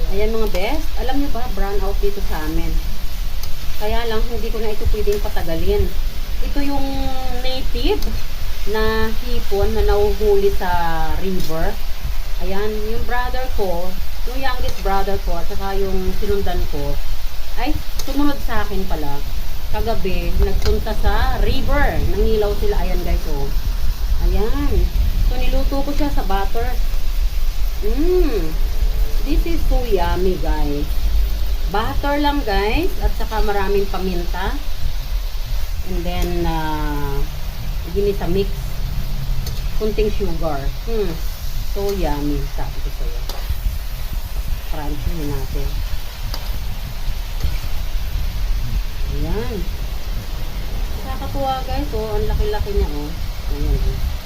Ayan mga best. Alam nyo ba, brown out dito sa amin. Kaya lang, hindi ko na ito pwedeng patagalin. Ito yung native na hipon na nahuhuli sa river. Ayan, yung brother ko, yung youngest brother ko, at saka yung sinundan ko, ay, sumunod sa akin pala. Kagabi, nagpunta sa river. Nangilaw sila. Ayan guys, oh. Ayan. So, niluto ko siya sa butter. This is so yummy, guys. Butter lang, guys. At saka maraming paminta. And then, ginisa mix. Kunting sugar. So yummy. Sabi ko sa'yo. Crunchy natin. Ayan. Nakakatuwa, guys. Oh, ang laki-laki niya, oh. Ayan, oh.